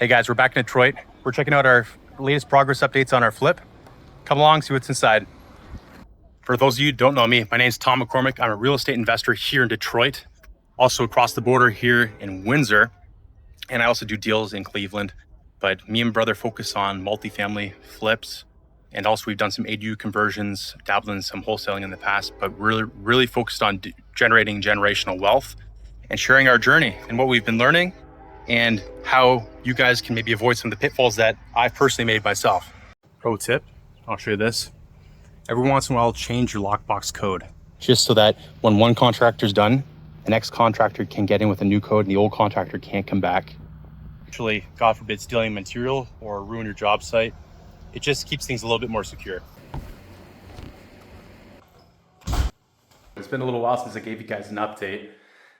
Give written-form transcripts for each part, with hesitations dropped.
Hey guys, we're back in Detroit. We're checking out our latest progress updates on our flip. Come along, see what's inside. For those of you who don't know me, my name is Tom McCormick. I'm a real estate investor here in Detroit, also across the border here in Windsor. And I also do deals in Cleveland. But me and my brother focus on multifamily flips. And also we've done some ADU conversions, dabbled in some wholesaling in the past, but really focused on generating generational wealth and sharing our journey and what we've been learning and how you guys can maybe avoid some of the pitfalls that I've personally made myself. Pro tip, I'll show you this. Every once in a while, change your lockbox code, just so that when one contractor's done, the next contractor can get in with a new code and the old contractor can't come back. Actually, God forbid, stealing material or ruin your job site. It just keeps things a little bit more secure. It's been a little while since I gave you guys an update.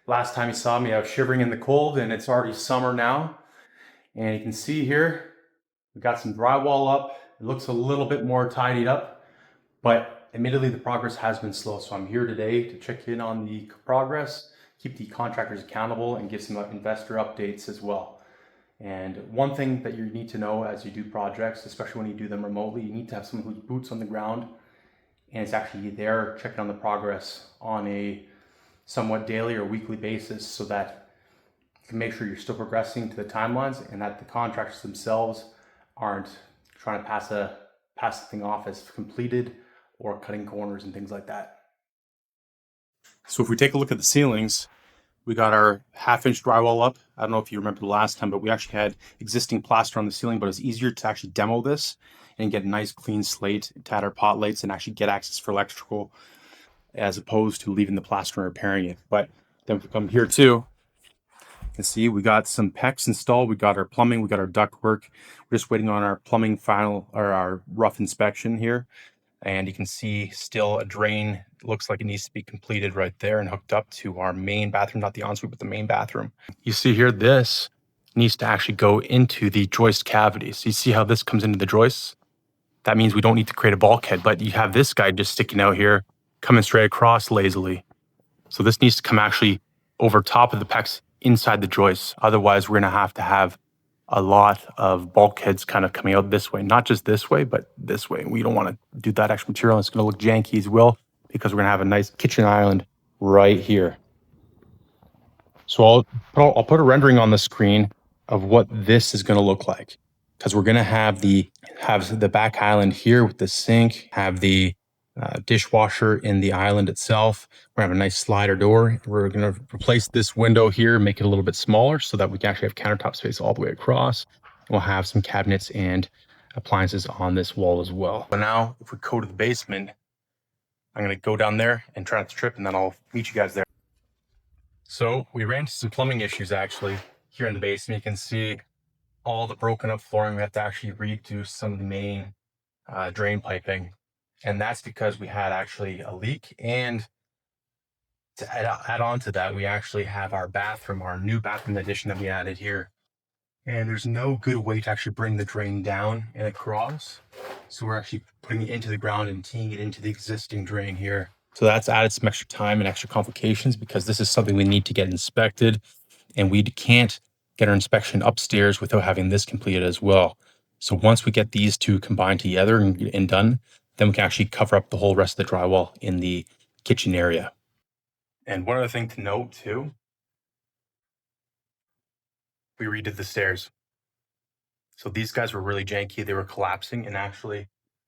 Last time you saw me, I was shivering in the cold, and it's already summer now. And you can see here, we got some drywall up. It looks a little bit more tidied up, but admittedly the progress has been slow. So I'm here today to check in on the progress, keep the contractors accountable, and give some investor updates as well. And one thing that you need to know as you do projects, especially when you do them remotely, you need to have someone who's boots on the ground and it's actually there checking on the progress on a somewhat daily or weekly basis, so that you can make sure you're still progressing to the timelines and that the contractors themselves aren't trying to pass the thing off as completed or cutting corners and things like that. So if we take a look at the ceilings, we got our 1/2-inch drywall up. I don't know if you remember the last time, but we actually had existing plaster on the ceiling, but it's easier to actually demo this and get a nice clean slate to add our pot lights and actually get access for electrical, as opposed to leaving the plaster and repairing it. But then if we come here too, you can see we got some PEX installed. We got our plumbing, we got our duct work. We're just waiting on our plumbing final, or our rough inspection here. And you can see still a drain. It looks like it needs to be completed right there and hooked up to our main bathroom, not the ensuite, but the main bathroom. You see here, this needs to actually go into the joist cavity. So you see how this comes into the joists? That means we don't need to create a bulkhead, but you have this guy just sticking out here, coming straight across lazily. So this needs to come actually over top of the PEX inside the joists. Otherwise, we're gonna have to have a lot of bulkheads kind of coming out this way, not just this way, but this way. We don't want to do that extra material. It's going to look janky as well, because we're going to have a nice kitchen island right here. So I'll put a rendering on the screen of what this is going to look like, because we're going to have the back island here with the sink, have the dishwasher in the island itself. We're gonna have a nice slider door. We're gonna replace this window here, make it a little bit smaller so that we can actually have countertop space all the way across. We'll have some cabinets and appliances on this wall as well. But now if we go to the basement, I'm gonna go down there and try not to trip, and then I'll meet you guys there. So we ran into some plumbing issues actually here in the basement. You can see all the broken up flooring. We have to actually redo some of the main drain piping. And that's because we had actually a leak. And to add on to that, we actually have our bathroom, our new bathroom addition that we added here. And there's no good way to actually bring the drain down and across. So we're actually putting it into the ground and teeing it into the existing drain here. So that's added some extra time and extra complications, because this is something we need to get inspected. And we can't get our inspection upstairs without having this completed as well. So once we get these two combined together and done, then we can actually cover up the whole rest of the drywall in the kitchen area. And one other thing to note too, we redid the stairs. So these guys were really janky. They were collapsing, and actually,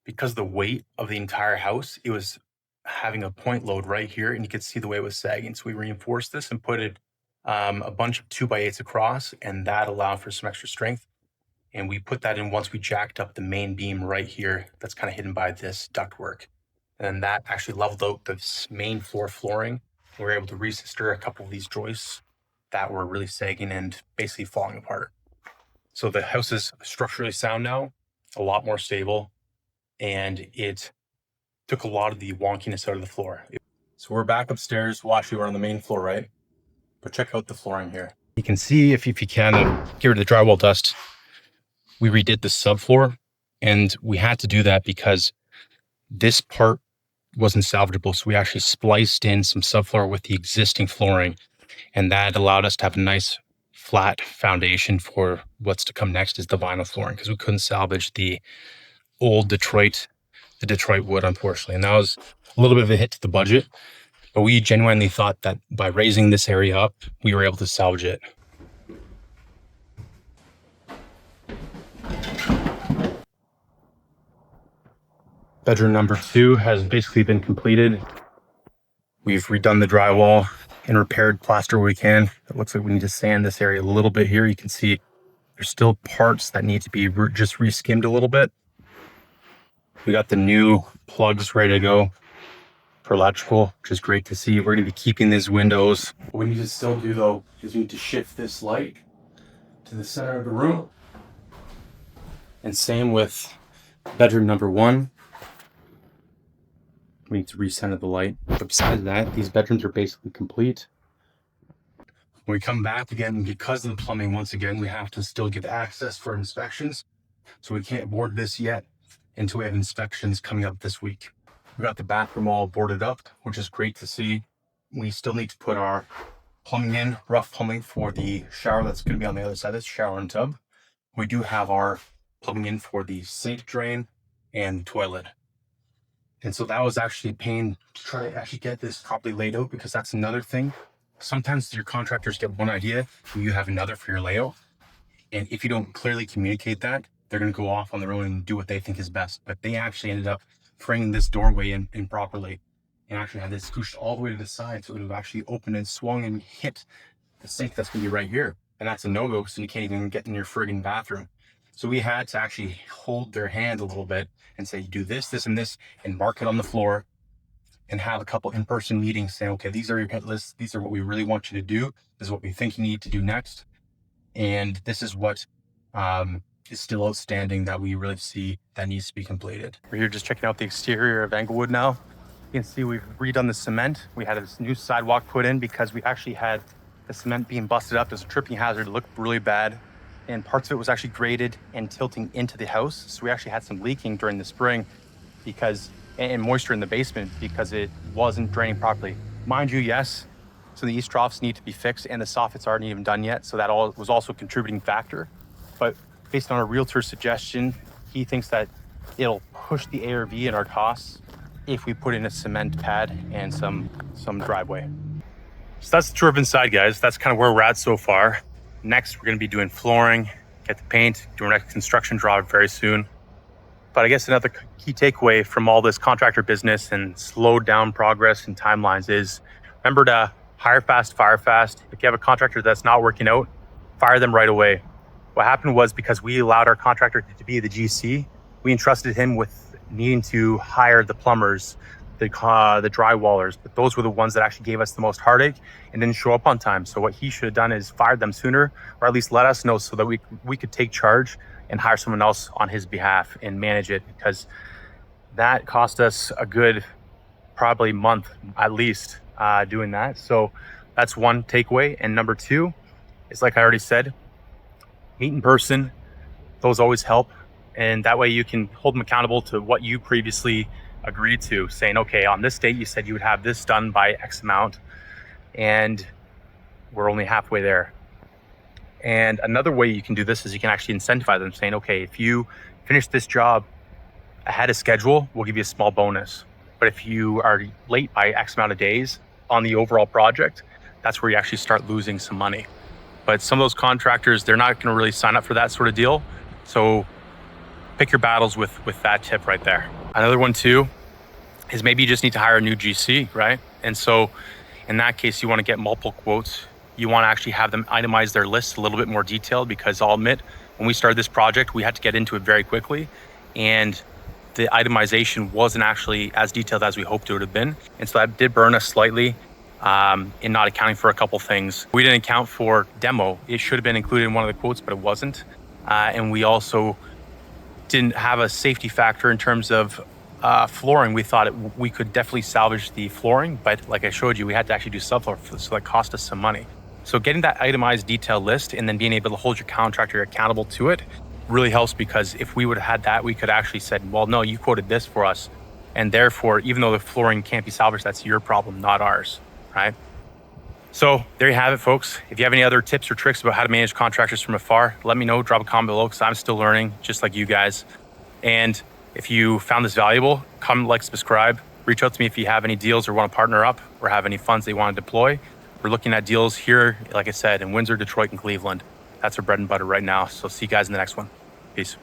because of the weight of the entire house, it was having a point load right here, and you could see the way it was sagging. So we reinforced this and put it a bunch of 2x8s across, and that allowed for some extra strength. And we put that in once we jacked up the main beam right here that's kind of hidden by this ductwork. And that actually leveled out the main flooring. We were able to resister a couple of these joists that were really sagging and basically falling apart. So the house is structurally sound now, a lot more stable, and it took a lot of the wonkiness out of the floor. So we're back upstairs. Well, actually, we're on the main floor, right? But check out the flooring here. You can see, if you can, get rid of the drywall dust. We redid the subfloor, and we had to do that because this part wasn't salvageable. So we actually spliced in some subfloor with the existing flooring, and that allowed us to have a nice flat foundation for what's to come next is the vinyl flooring, because we couldn't salvage the old Detroit wood, unfortunately. And that was a little bit of a hit to the budget, but we genuinely thought that by raising this area up, we were able to salvage it. Bedroom number 2 has basically been completed. We've redone the drywall and repaired plaster where we can. It looks like we need to sand this area a little bit here. You can see there's still parts that need to be just re-skimmed a little bit. We got the new plugs ready to go for electrical, which is great to see. We're going to be keeping these windows. What we need to still do though is we need to shift this light to the center of the room. And same with bedroom number 1. We need to recenter the light. But besides that, these bedrooms are basically complete. When we come back again, because of the plumbing, once again, we have to still get access for inspections. So we can't board this yet until we have inspections coming up this week. We got the bathroom all boarded up, which is great to see. We still need to put our plumbing in, rough plumbing for the shower that's going to be on the other side of this, shower and tub. We do have our plumbing in for the sink drain and toilet. And so that was actually a pain to try to actually get this properly laid out, because that's another thing. Sometimes your contractors get one idea and you have another for your layout. And if you don't clearly communicate that, they're going to go off on their own and do what they think is best. But they actually ended up framing this doorway in improperly and actually had this pushed all the way to the side. So it would have actually opened and swung and hit the sink that's going to be right here. And that's a no-go, so you can't even get in your friggin' bathroom. So we had to actually hold their hand a little bit and say, do this, this, and this, and mark it on the floor, and have a couple in-person meetings saying, okay, these are your hit lists. These are what we really want you to do. This is what we think you need to do next. And this is what is still outstanding that we really see that needs to be completed. We're here just checking out the exterior of Englewood now. You can see we've redone the cement. We had this new sidewalk put in because we actually had the cement being busted up as a tripping hazard. It looked really bad. And parts of it was actually graded and tilting into the house. So we actually had some leaking during the spring and moisture in the basement because it wasn't draining properly. Mind you, yes, so the east troughs need to be fixed and the soffits aren't even done yet. So that all was also a contributing factor. But based on our realtor's suggestion, he thinks that it'll push the ARV in our costs if we put in a cement pad and some driveway. So that's the tour of inside, guys. That's kind of where we're at so far. Next, we're going to be doing flooring, get the paint, doing a construction job very soon. But I guess another key takeaway from all this contractor business and slowed down progress and timelines is remember to hire fast, fire fast. If you have a contractor that's not working out, fire them right away. What happened was, because we allowed our contractor to be the GC, we entrusted him with needing to hire the plumbers, the drywallers, but those were the ones that actually gave us the most heartache and didn't show up on time. So what he should have done is fired them sooner, or at least let us know so that we could take charge and hire someone else on his behalf and manage it, because that cost us a good probably month at least doing that. So that's one takeaway. And number 2 is, like I already said, meet in person. Those always help. And that way you can hold them accountable to what you previously agreed to, saying, okay, on this date, you said you would have this done by X amount, and we're only halfway there. And another way you can do this is you can actually incentivize them, saying, okay, if you finish this job ahead of schedule, we'll give you a small bonus. But if you are late by X amount of days on the overall project, that's where you actually start losing some money. But some of those contractors, they're not going to really sign up for that sort of deal. So pick your battles with that tip right there. Another one too is maybe you just need to hire a new GC, right? And so in that case, you want to get multiple quotes. You want to actually have them itemize their list a little bit more detailed, because I'll admit, when we started this project, we had to get into it very quickly, and the itemization wasn't actually as detailed as we hoped it would have been. And so that did burn us slightly in not accounting for a couple things. We didn't account for demo. It should have been included in one of the quotes, but it wasn't. And we also didn't have a safety factor in terms of flooring. We thought we could definitely salvage the flooring, but like I showed you, we had to actually do subfloor, so that cost us some money. So getting that itemized detailed list and then being able to hold your contractor accountable to it really helps, because if we would have had that, we could actually said, well, no, you quoted this for us, and therefore, even though the flooring can't be salvaged, that's your problem, not ours, right? So there you have it, folks. If you have any other tips or tricks about how to manage contractors from afar, let me know, drop a comment below, because I'm still learning just like you guys. And if you found this valuable, comment, like, subscribe. Reach out to me if you have any deals or want to partner up or have any funds they want to deploy. We're looking at deals here, like I said, in Windsor, Detroit, and Cleveland. That's our bread and butter right now. So see you guys in the next one. Peace.